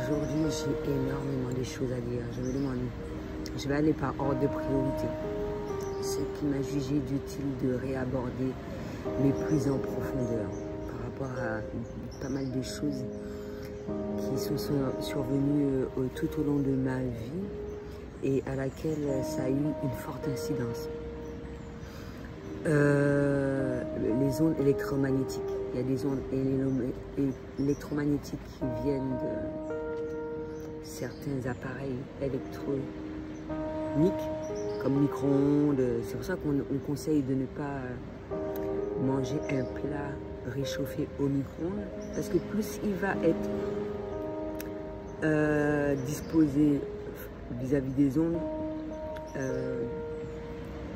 Aujourd'hui, j'ai énormément de choses à dire. Je me demande, je vais aller par ordre de priorité. Ce qui m'a jugé d'utile de réaborder, mais plus en profondeur, par rapport à pas mal de choses qui sont survenues tout au long de ma vie et à laquelle ça a eu une forte incidence. Les ondes électromagnétiques. Il y a des ondes électromagnétiques qui viennent de certains appareils électroniques, comme micro-ondes. C'est pour ça qu'on conseille de ne pas manger un plat réchauffé au micro-ondes, parce que plus il va être disposé vis-à-vis des ondes,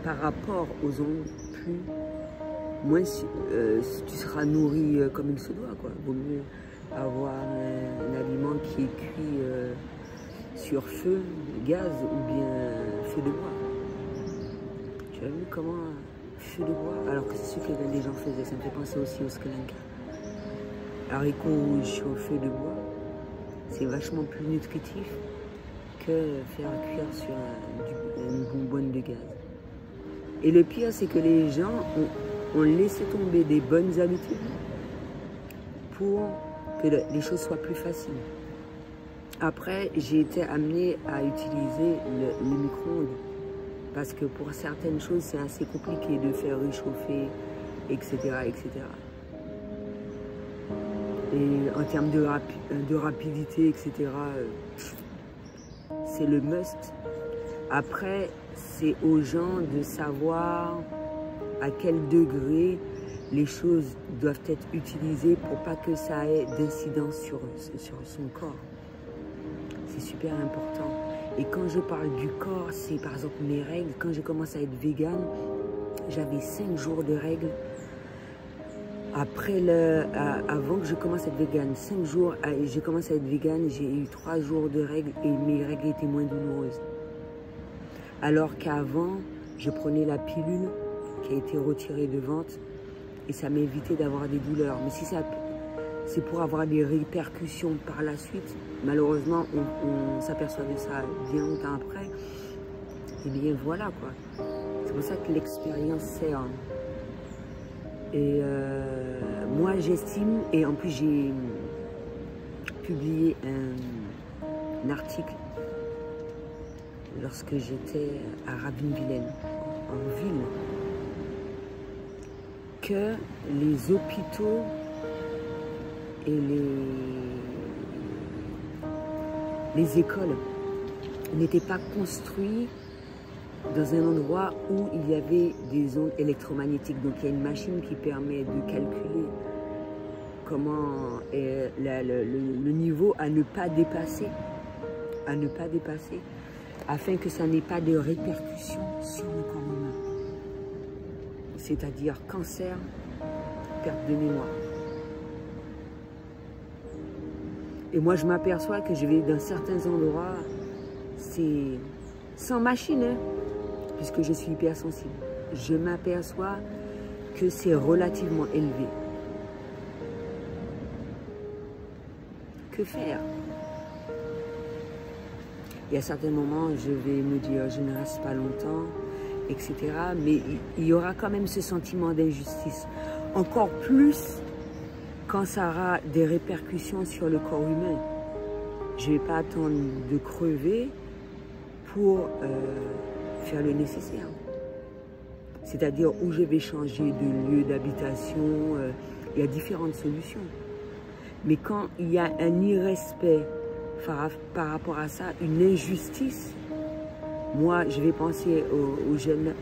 par rapport aux ondes, moins tu seras nourri comme il se doit, quoi. Vaut mieux avoir un aliment qui est cuit sur feu, gaz ou bien feu de bois. Tu as vu comment feu de bois, alors que c'est ce que les gens faisaient, ça me fait penser aussi au Sri-Lanka. Haricots rouges au feu de bois, c'est vachement plus nutritif que faire cuire sur une bonbonne de gaz. Et le pire, c'est que les gens ont laissé tomber des bonnes habitudes pour que les choses soient plus faciles. Après, j'ai été amenée à utiliser le micro-ondes parce que pour certaines choses, c'est assez compliqué de faire réchauffer, etc., etc. Et en termes de rapidité, etc., c'est le must. Après, c'est aux gens de savoir à quel degré les choses doivent être utilisées pour pas que ça ait d'incidence sur son corps. C'est super important. Et quand je parle du corps, c'est par exemple mes règles. Quand j'ai commencé à être végane, j'avais 5 jours de règles. Avant que je commence à être végane, 5 jours, j'ai commencé à être végane, j'ai eu 3 jours de règles et mes règles étaient moins douloureuses. Alors qu'avant, je prenais la pilule qui a été retirée de vente et ça m'évitait d'avoir des douleurs. Mais si c'est pour avoir des répercussions par la suite, malheureusement, on s'aperçoit de ça bien longtemps après. Et bien voilà quoi. C'est pour ça que l'expérience sert. Et moi j'estime, et en plus j'ai publié un article lorsque j'étais à Rabine-Vilaine, en ville, que les hôpitaux et les écoles n'étaient pas construits dans un endroit où il y avait des ondes électromagnétiques. Donc il y a une machine qui permet de calculer comment est le niveau à ne pas dépasser, afin que ça n'ait pas de répercussions sur le corps humain. C'est-à-dire cancer, perte de mémoire. Et moi, je m'aperçois que je vais dans certains endroits, c'est sans machine, hein, puisque je suis hypersensible. Je m'aperçois que c'est relativement élevé. Que faire? Il y a certains moments, je vais me dire, je ne reste pas longtemps, etc. Mais il y aura quand même ce sentiment d'injustice. Encore plus quand ça aura des répercussions sur le corps humain. Je ne vais pas attendre de crever pour faire le nécessaire. C'est-à-dire où je vais changer de lieu d'habitation. Il y a différentes solutions. Mais quand il y a un irrespect par rapport à ça, une injustice, moi, je vais penser au jeune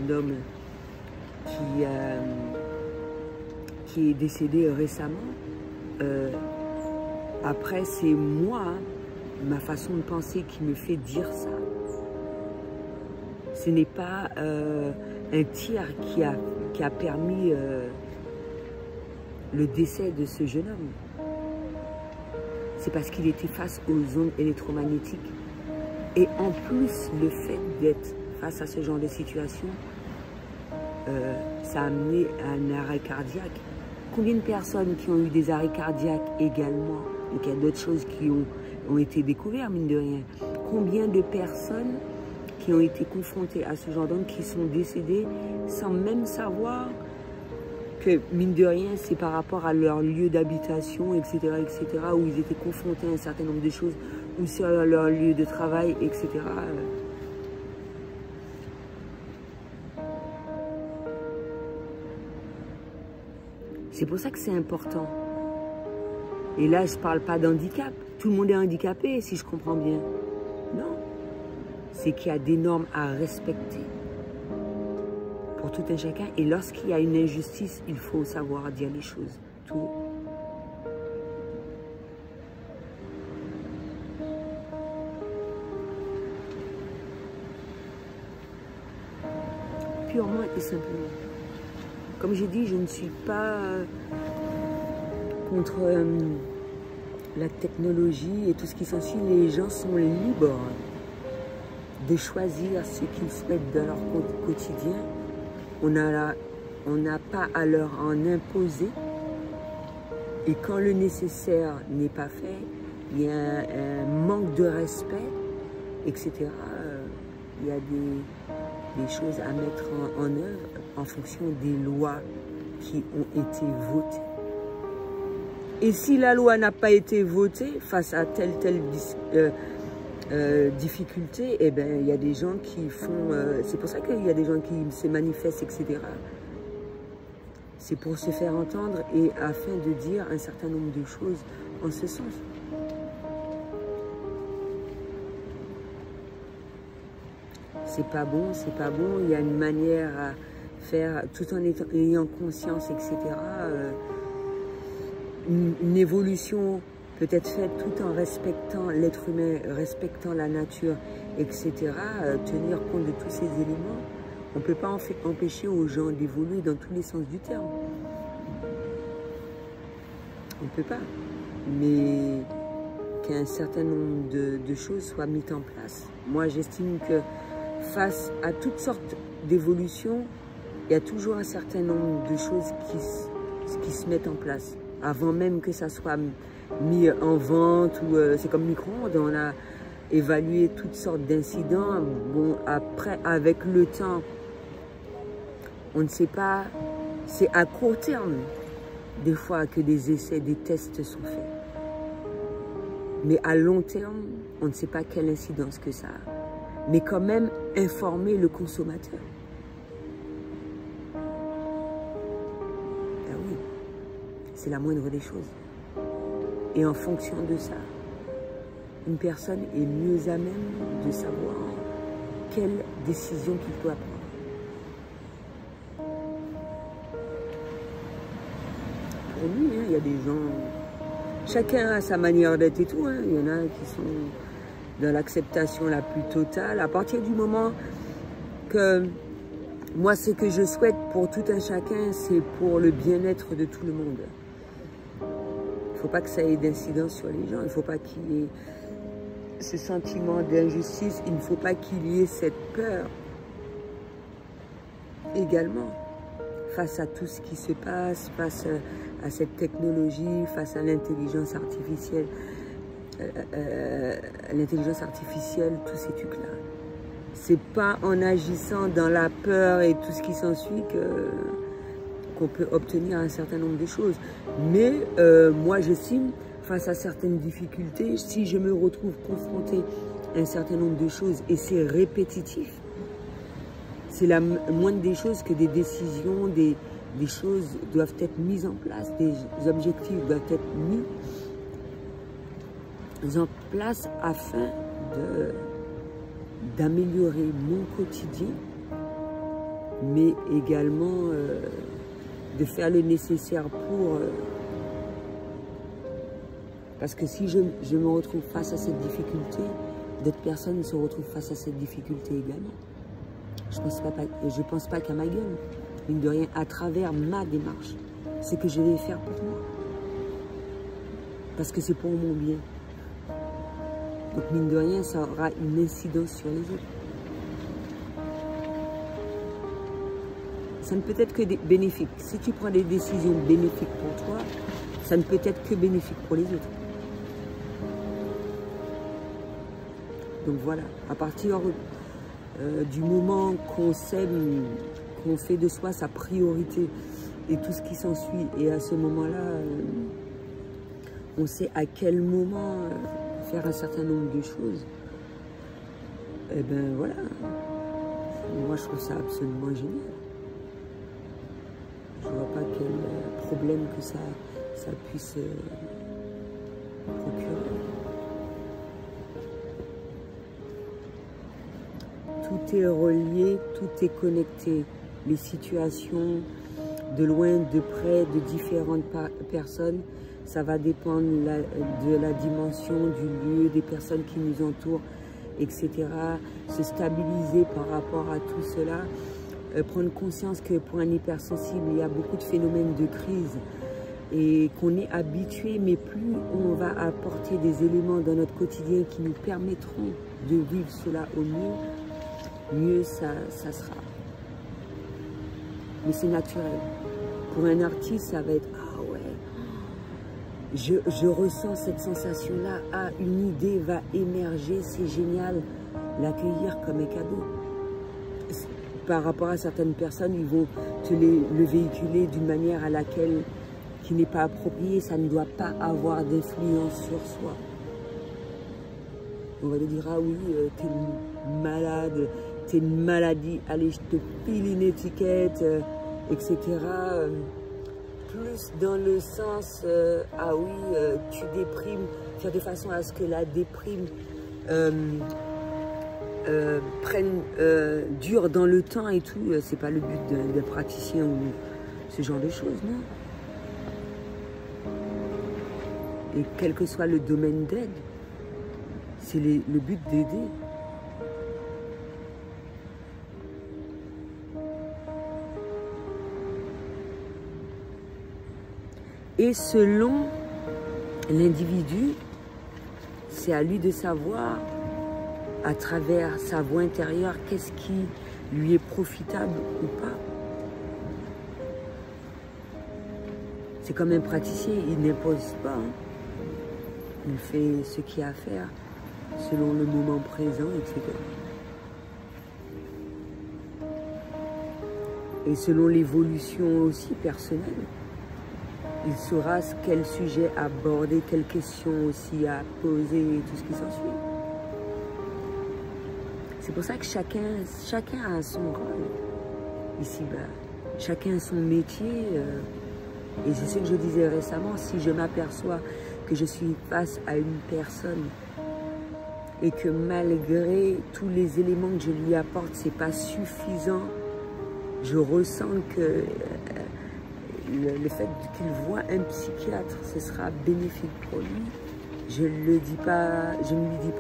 homme qui est décédé récemment. Après, c'est moi, ma façon de penser qui me fait dire ça. Ce n'est pas un tir qui a permis le décès de ce jeune homme. C'est parce qu'il était face aux ondes électromagnétiques. Et en plus, le fait d'être face à ce genre de situation, ça a amené à un arrêt cardiaque. Combien de personnes qui ont eu des arrêts cardiaques également? Donc il y a d'autres choses qui ont ont été découverts, mine de rien. Combien de personnes qui ont été confrontées à ce genre d'hommes qui sont décédées sans même savoir que, mine de rien, c'est par rapport à leur lieu d'habitation, etc., où ils étaient confrontés à un certain nombre de choses, ou sur leur lieu de travail, etc. C'est pour ça que c'est important. Et là, je ne parle pas d'handicap. Tout le monde est handicapé, si je comprends bien. Non. C'est qu'il y a des normes à respecter pour tout un chacun. Et lorsqu'il y a une injustice, il faut savoir dire les choses. Tout. Purement et simplement. Comme j'ai dit, je ne suis pas contre la technologie et tout ce qui s'ensuit. Les gens sont libres de choisir ce qu'ils souhaitent dans leur quotidien. On n'a pas à leur en imposer. Et quand le nécessaire n'est pas fait, il y a un manque de respect, etc. Il y a des choses à mettre en œuvre en fonction des lois qui ont été votées. Et si la loi n'a pas été votée face à telle difficulté, eh bien, il y a des gens qui font... c'est pour ça qu'il y a des gens qui se manifestent, etc. C'est pour se faire entendre et afin de dire un certain nombre de choses en ce sens. C'est pas bon, c'est pas bon. Il y a une manière à faire, tout en ayant conscience, etc. Une évolution peut être faite tout en respectant l'être humain, respectant la nature, etc. Tenir compte de tous ces éléments. On ne peut pas empêcher aux gens d'évoluer dans tous les sens du terme. On ne peut pas. Mais qu'un certain nombre de choses soient mises en place. Moi, j'estime que face à toutes sortes d'évolutions, il y a toujours un certain nombre de choses qui se mettent en place. Avant même que ça soit mis en vente, ou c'est comme micro-ondes, on a évalué toutes sortes d'incidents. Bon, après, avec le temps, on ne sait pas, c'est à court terme, des fois, que des essais, des tests sont faits. Mais à long terme, on ne sait pas quelle incidence que ça a. Mais quand même informer le consommateur. Ben oui, c'est la moindre des choses. Et en fonction de ça, une personne est mieux à même de savoir quelle décision qu'il doit prendre. Pour lui, hein, il y a des gens, chacun a sa manière d'être et tout. Hein. Il y en a qui sont dans l'acceptation la plus totale. À partir du moment que moi, ce que je souhaite pour tout un chacun, c'est pour le bien-être de tout le monde. Il ne faut pas que ça ait d'incidence sur les gens. Il ne faut pas qu'il y ait ce sentiment d'injustice. Il ne faut pas qu'il y ait cette peur également face à tout ce qui se passe, face à cette technologie, face à l'intelligence artificielle. Tous ces trucs-là. C'est pas en agissant dans la peur et tout ce qui s'ensuit qu'on peut obtenir un certain nombre de choses. Mais moi, j'estime, face à certaines difficultés, si je me retrouve confrontée à un certain nombre de choses et c'est répétitif, c'est la moindre des choses que des décisions, des choses doivent être mises en place, des objectifs doivent être mis en place afin d'améliorer mon quotidien, mais également de faire le nécessaire pour... parce que si je me retrouve face à cette difficulté, d'autres personnes se retrouvent face à cette difficulté également. Je pense pas qu'à ma gueule, mine de rien, à travers ma démarche, ce que je vais faire pour moi. Parce que c'est pour mon bien. Donc, mine de rien, ça aura une incidence sur les autres. Ça ne peut être que bénéfique. Si tu prends des décisions bénéfiques pour toi, ça ne peut être que bénéfique pour les autres. Donc voilà, à partir du moment qu'on s'aime, qu'on fait de soi sa priorité et tout ce qui s'ensuit, et à ce moment-là, on sait à quel moment faire un certain nombre de choses, et ben voilà, moi je trouve ça absolument génial. Je vois pas quel problème que ça puisse procurer. Tout est relié, tout est connecté. Les situations, de loin, de près, de différentes personnes, ça va dépendre de la dimension, du lieu, des personnes qui nous entourent, etc. Se stabiliser par rapport à tout cela. Prendre conscience que pour un hypersensible, il y a beaucoup de phénomènes de crise et qu'on est habitué, mais plus on va apporter des éléments dans notre quotidien qui nous permettront de vivre cela au mieux ça sera. Mais c'est naturel. Pour un artiste, ça va être « Ah ouais, je ressens cette sensation-là, ah, une idée va émerger, c'est génial », l'accueillir comme un cadeau. Par rapport à certaines personnes, ils vont te le véhiculer d'une manière qui n'est pas appropriée, ça ne doit pas avoir d'influence sur soi. On va te dire, ah oui, t'es malade, t'es une maladie, allez, je te pile une étiquette, etc. Plus dans le sens, ah oui, tu déprimes, faire de façon à ce que la déprime dure dans le temps et tout, c'est pas le but d'un praticien ou ce genre de choses, non. Et quel que soit le domaine d'aide, c'est le but d'aider. Et selon l'individu, c'est à lui de savoir, à travers sa voix intérieure, qu'est-ce qui lui est profitable ou pas. C'est comme un praticien, il n'impose pas. Hein. Il fait ce qu'il y a à faire, selon le moment présent, etc. Et selon l'évolution aussi personnelle. Il saura quel sujet aborder, quelles questions aussi à poser et tout ce qui s'ensuit. C'est pour ça que chacun a son rôle ici-bas. Chacun a son métier. Et c'est ce que je disais récemment, si je m'aperçois que je suis face à une personne et que malgré tous les éléments que je lui apporte, c'est pas suffisant, je ressens que le fait qu'il voit un psychiatre, ce sera bénéfique pour lui. Je ne lui dis pas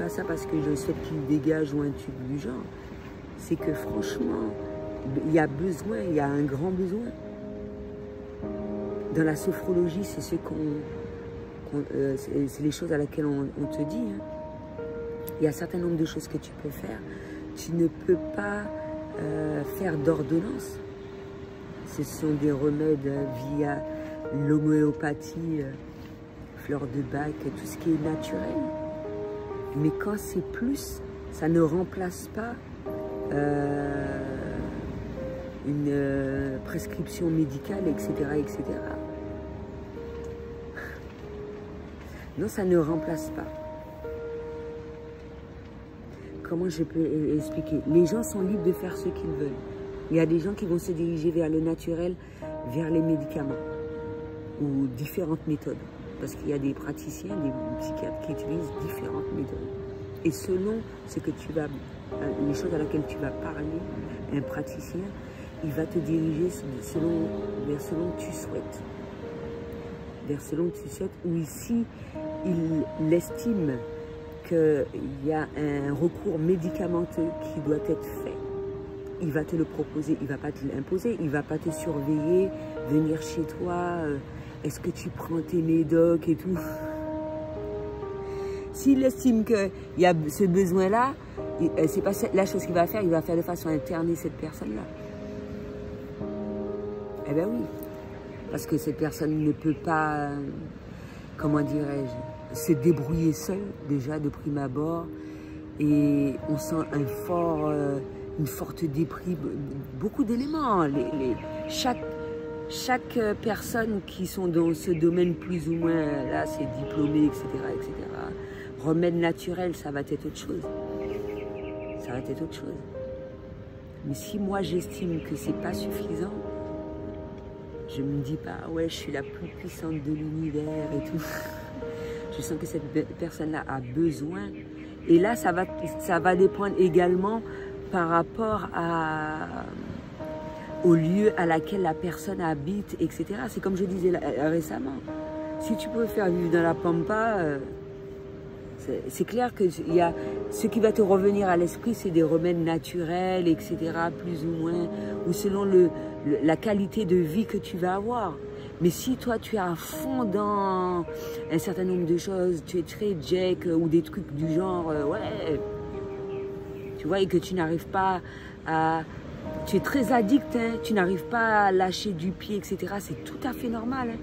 ça parce que je souhaite qu'il dégage ou un truc du genre. C'est que franchement, il y a besoin, il y a un grand besoin. Dans la sophrologie, c'est c'est les choses à laquelle on te dit. Hein. Il y a un certain nombre de choses que tu peux faire. Tu ne peux pas faire d'ordonnance. Ce sont des remèdes via l'homéopathie, fleur de bac, tout ce qui est naturel. Mais quand c'est plus, ça ne remplace pas une prescription médicale, etc., etc. Non, ça ne remplace pas. Comment je peux expliquer? Les gens sont libres de faire ce qu'ils veulent. Il y a des gens qui vont se diriger vers le naturel, vers les médicaments ou différentes méthodes. Parce qu'il y a des praticiens, des psychiatres qui utilisent différentes méthodes. Et selon ce que tu vas, les choses à laquelle tu vas parler, un praticien, il va te diriger vers selon que tu souhaites. Vers selon que tu souhaites, ou ici, il estime qu'il y a un recours médicamenteux qui doit être fait. Il va te le proposer, il ne va pas te l'imposer, il ne va pas te surveiller, venir chez toi, est-ce que tu prends tes médocs et tout. S'il estime qu'il y a ce besoin-là, c'est pas la chose qu'il va faire, il va faire de façon à interner cette personne-là. Eh bien oui, parce que cette personne ne peut pas, comment dirais-je, se débrouiller seule, déjà de prime abord, et on sent une forte déprime, beaucoup d'éléments. Chaque personne qui sont dans ce domaine plus ou moins, là c'est diplômé, etc., etc., remède naturel, ça va être autre chose. Ça va être autre chose. Mais si moi j'estime que c'est pas suffisant, je me dis pas, ouais, je suis la plus puissante de l'univers et tout. Je sens que cette personne-là a besoin. Et là, ça va dépendre également par rapport au lieu à laquelle la personne habite, etc. C'est comme je disais récemment. Si tu peux faire vivre dans la pampa, c'est clair que ce qui va te revenir à l'esprit, c'est des remèdes naturels, etc., plus ou moins, ou selon la qualité de vie que tu vas avoir. Mais si toi, tu es à fond dans un certain nombre de choses, tu es très jack ou des trucs du genre, ouais, tu vois, et que tu n'arrives pas à... Tu es très addict, hein, tu n'arrives pas à lâcher du pied, etc., c'est tout à fait normal. Hein.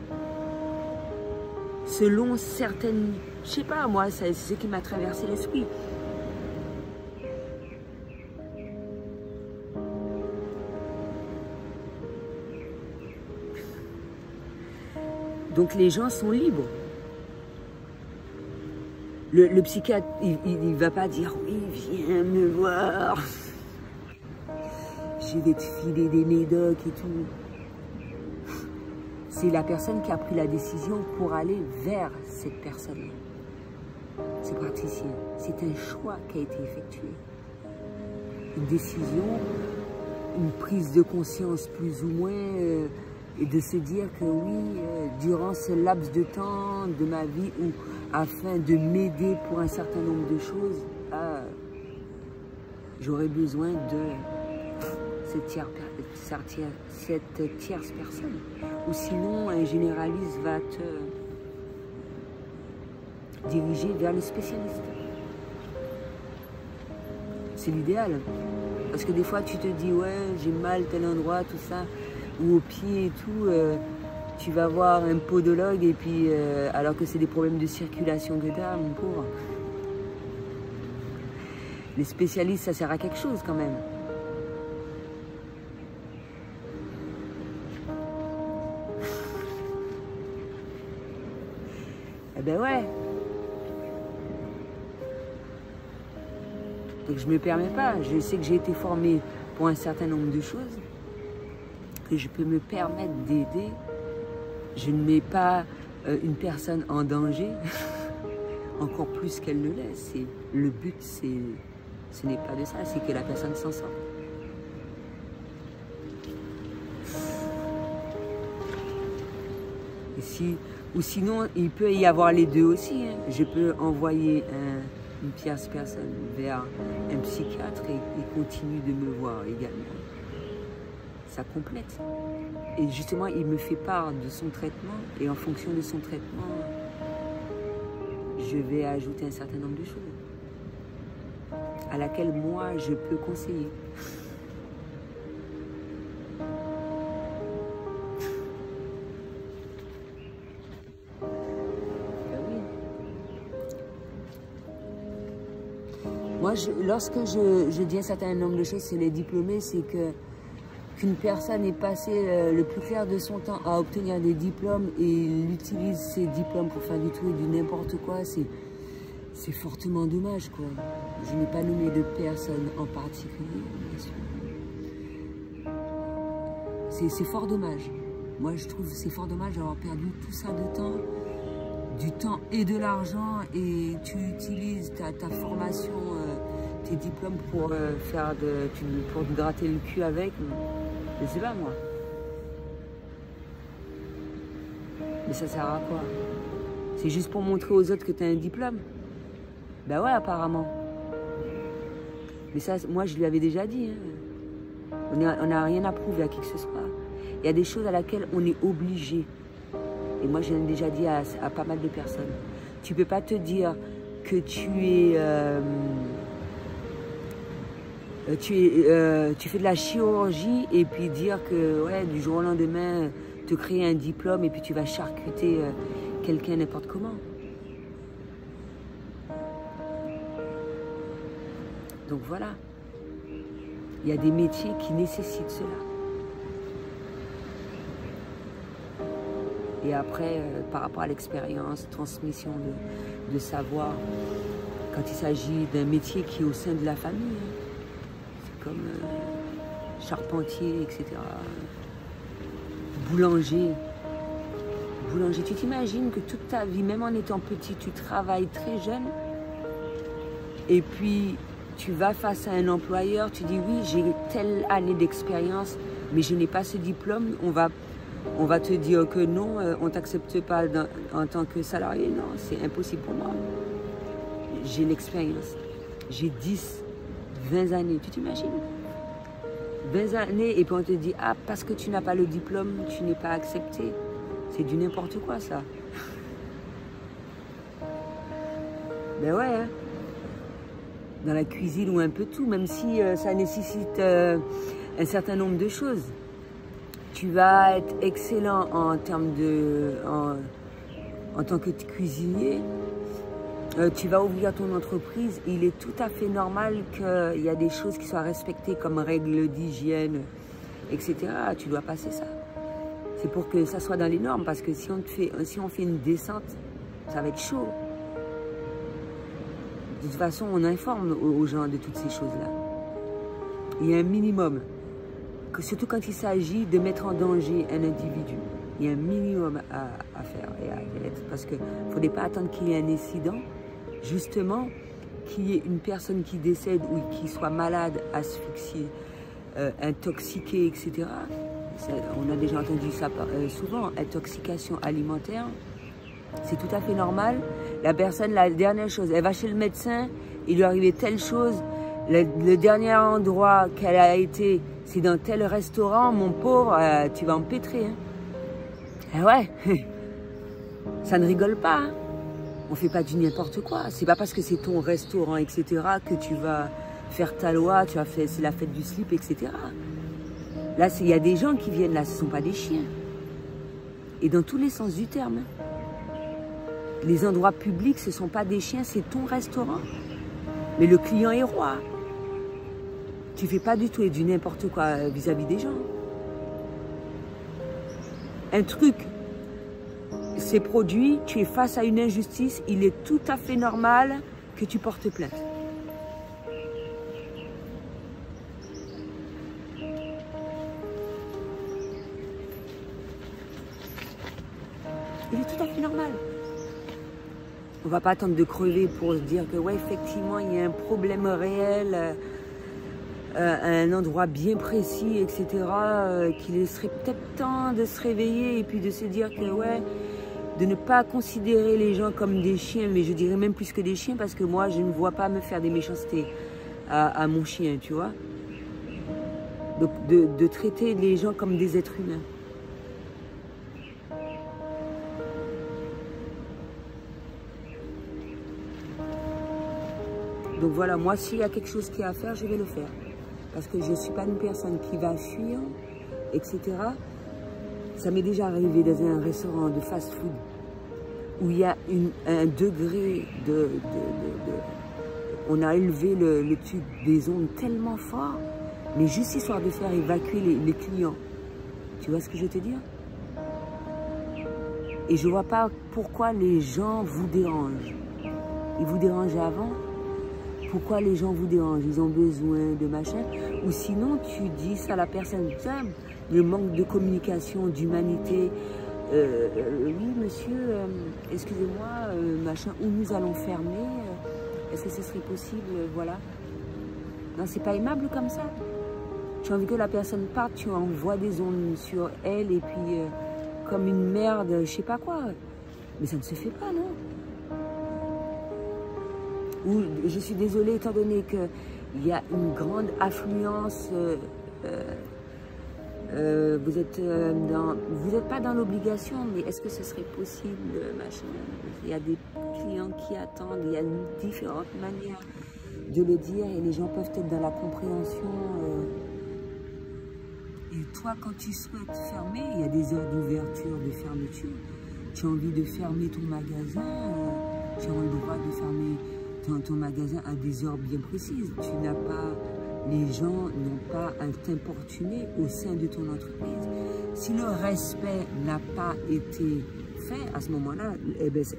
Selon certaines... Je sais pas, moi, c'est ce qui m'a traversé l'esprit. Donc les gens sont libres. Le psychiatre, il ne va pas dire « Oui, viens me voir. Je vais te filer des médocs et tout. » C'est la personne qui a pris la décision pour aller vers cette personne-là. Ce praticien. C'est un choix qui a été effectué. Une décision, une prise de conscience plus ou moins, et de se dire que oui, durant ce laps de temps de ma vie, ou afin de m'aider pour un certain nombre de choses, j'aurais besoin de cette tierce personne. Ou sinon, un généraliste va te diriger vers le spécialiste. C'est l'idéal. Parce que des fois, tu te dis, ouais, j'ai mal tel endroit, tout ça, ou au pied et tout, tu vas voir un podologue, et puis, alors que c'est des problèmes de circulation que tu as, mon pauvre. Les spécialistes, ça sert à quelque chose quand même. Eh ben ouais. Donc je ne me permets pas. Je sais que j'ai été formée pour un certain nombre de choses, que je peux me permettre d'aider. Je ne mets pas une personne en danger, encore plus qu'elle ne l'est. Le but, ce n'est pas de ça, c'est que la personne s'en sorte. Ou sinon, il peut y avoir les deux aussi. Hein. Je peux envoyer une tierce personne vers un psychiatre et il continue de me voir également. Ça complète. Et justement, il me fait part de son traitement et en fonction de son traitement, je vais ajouter un certain nombre de choses à laquelle moi, je peux conseiller. Moi, lorsque je dis un certain nombre de choses, c'est les diplômés, c'est qu'une personne est passée le plus clair de son temps à obtenir des diplômes et il utilise ces diplômes pour faire du tout et du n'importe quoi, c'est fortement dommage, quoi. Je n'ai pas nommé de personne en particulier, bien sûr. C'est fort dommage. Moi, je trouve que c'est fort dommage d'avoir perdu tout ça de temps, du temps et de l'argent, et tu utilises ta formation, tes diplômes pour pour te gratter le cul avec. Je sais pas moi. Mais ça sert à quoi? C'est juste pour montrer aux autres que tu as un diplôme? Ben ouais, apparemment. Mais ça, moi je lui avais déjà dit. Hein. On n'a rien à prouver à qui que ce soit. Il y a des choses à laquelle on est obligé. Et moi, je l'ai déjà dit à pas mal de personnes. Tu ne peux pas te dire que tu fais de la chirurgie et puis dire que ouais, du jour au lendemain, te créer un diplôme et puis tu vas charcuter quelqu'un n'importe comment. Donc voilà. Il y a des métiers qui nécessitent cela. Et après, par rapport à l'expérience, transmission de savoir, quand il s'agit d'un métier qui est au sein de la famille, hein, c'est comme charpentier, etc. Boulanger. Boulanger, tu t'imagines que toute ta vie, même en étant petit, tu travailles très jeune, et puis tu vas face à un employeur, tu dis oui, j'ai telle année d'expérience, mais je n'ai pas ce diplôme, on va te dire que non, on ne t'accepte pas en tant que salarié. Non, c'est impossible pour moi. J'ai l'expérience. J'ai 10, 20 années, tu t'imagines? 20 années, et puis on te dit, ah, parce que tu n'as pas le diplôme, tu n'es pas accepté. C'est du n'importe quoi, ça. Ben ouais, hein. Dans la cuisine ou un peu tout, même si ça nécessite un certain nombre de choses. Tu vas être excellent en termes de... en tant que cuisinier. Tu vas ouvrir ton entreprise. Il est tout à fait normal qu'il y a des choses qui soient respectées comme règles d'hygiène, etc. Tu dois passer ça. C'est pour que ça soit dans les normes, parce que si on fait une descente, ça va être chaud. De toute façon, on informe aux gens de toutes ces choses-là. Il y a un minimum, surtout quand il s'agit de mettre en danger un individu. Il y a un minimum à faire et à être, parce qu'il ne faudrait pas attendre qu'il y ait un incident, justement, qu'il y ait une personne qui décède ou qui soit malade, asphyxiée, intoxiquée, etc. On a déjà entendu ça souvent, intoxication alimentaire, c'est tout à fait normal. La personne, la dernière chose, elle va chez le médecin, il lui arrivait telle chose, le dernier endroit qu'elle a été, c'est dans tel restaurant, mon pauvre, tu vas empêtrer. Hein. Ah ouais, ça ne rigole pas. Hein. On ne fait pas du n'importe quoi. C'est pas parce que c'est ton restaurant, etc., que tu vas faire ta loi, c'est la fête du slip, etc. Là, il y a des gens qui viennent là, ce ne sont pas des chiens. Et dans tous les sens du terme. Les endroits publics, ce ne sont pas des chiens, c'est ton restaurant. Mais le client est roi. Tu ne fais pas du tout et du n'importe quoi vis-à-vis des gens. Un truc, c'est produit, tu es face à une injustice, il est tout à fait normal que tu portes plainte. Il est tout à fait normal. On ne va pas attendre de crever pour se dire que, ouais, effectivement, il y a un problème réel à un endroit bien précis, etc., qu'il serait peut-être temps de se réveiller et puis de se dire que, ouais, de ne pas considérer les gens comme des chiens, mais je dirais même plus que des chiens, parce que moi, je ne vois pas me faire des méchancetés à mon chien, tu vois. Donc, de traiter les gens comme des êtres humains. Donc voilà, moi, s'il y a quelque chose qui est à faire, je vais le faire. Parce que je ne suis pas une personne qui va fuir, etc. Ça m'est déjà arrivé dans un restaurant de fast-food où il y a un degré on a élevé le tube des ondes tellement fort, mais juste histoire de faire évacuer les clients. Tu vois ce que je veux te dire? Et je ne vois pas pourquoi les gens vous dérangent. Ils vous dérangeaient avant? Pourquoi les gens vous dérangent? Ils ont besoin de machin? Ou sinon, tu dis ça à la personne, le manque de communication, d'humanité. Oui, monsieur, excusez-moi, machin, où nous allons fermer? Est-ce que ce serait possible? Voilà. Non, c'est pas aimable comme ça. Tu as envie que la personne parte, tu envoies des ondes sur elle et puis comme une merde, je sais pas quoi. Mais ça ne se fait pas, non? Ou je suis désolée, étant donné qu'il y a une grande affluence, vous n'êtes pas dans l'obligation, mais est-ce que ce serait possible, machin? Il y a des clients qui attendent, il y a différentes manières de le dire et les gens peuvent être dans la compréhension. Et toi, quand tu souhaites fermer, il y a des heures d'ouverture, de fermeture. Tu as envie de fermer ton magasin, tu as le droit de fermer ton magasin à des heures bien précises. Tu n'as pas, les gens n'ont pas à t'importuner au sein de ton entreprise. Si le respect n'a pas été fait à ce moment-là, eh ben, c'est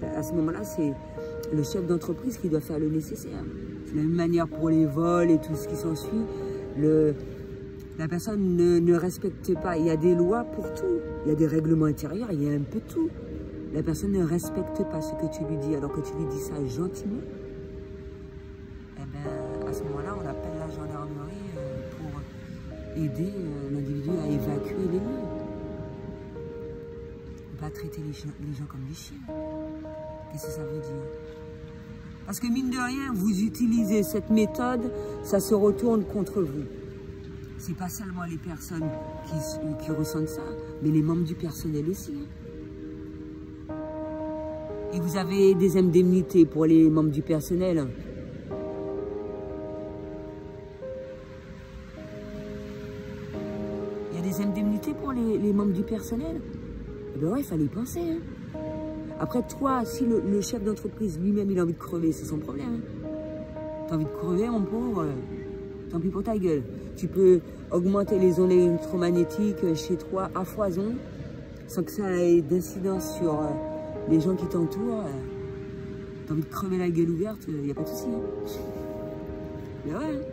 le chef d'entreprise qui doit faire le nécessaire. C'est la même manière pour les vols et tout ce qui s'ensuit. La personne ne respecte pas. Il y a des lois pour tout. Il y a des règlements intérieurs, il y a un peu tout. La personne ne respecte pas ce que tu lui dis, alors que tu lui dis ça gentiment. Eh bien, à ce moment-là, on appelle la gendarmerie pour aider l'individu à évacuer les lieux. Pas traiter les gens comme des chiens. Qu'est-ce que ça veut dire? Parce que mine de rien, vous utilisez cette méthode, ça se retourne contre vous. C'est pas seulement les personnes qui ressentent ça, mais les membres du personnel aussi. Et vous avez des indemnités pour les membres du personnel. Il y a des indemnités pour les membres du personnel. Eh bien ouais, il fallait y penser. Hein. Après, toi, si le chef d'entreprise lui-même, il a envie de crever, c'est son problème. T'as envie de crever, mon pauvre, tant pis pour ta gueule. Tu peux augmenter les ondes électromagnétiques chez toi à foison, sans que ça ait d'incidence sur les gens qui t'entourent. T'as envie de crever la gueule ouverte, il n'y a pas de souci. Hein. Mais ouais,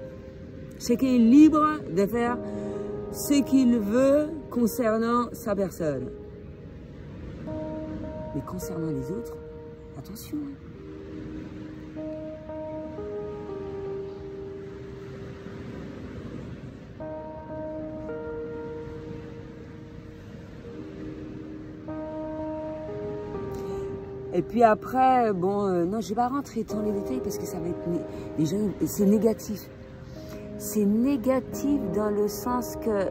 chacun est libre de faire ce qu'il veut concernant sa personne. Mais concernant les autres, attention. Et puis après, bon, non, je ne vais pas rentrer dans les détails parce que ça va être... Les gens, c'est négatif. C'est négatif dans le sens que...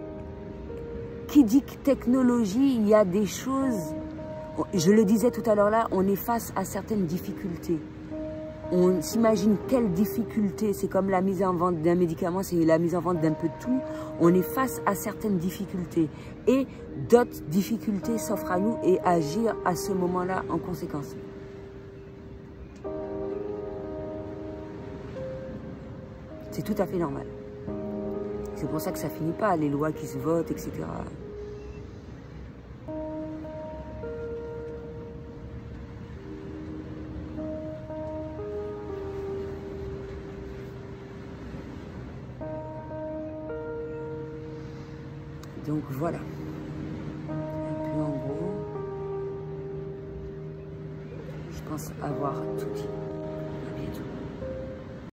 Qui dit que technologie, il y a des choses... Je le disais tout à l'heure là, on est face à certaines difficultés. On s'imagine quelles difficultés, c'est comme la mise en vente d'un médicament, c'est la mise en vente d'un peu de tout. On est face à certaines difficultés. Et d'autres difficultés s'offrent à nous et agir à ce moment-là en conséquence. C'est tout à fait normal. C'est pour ça que ça finit pas, les lois qui se votent, etc. Donc voilà. Et puis en gros, je pense avoir tout dit. À bientôt.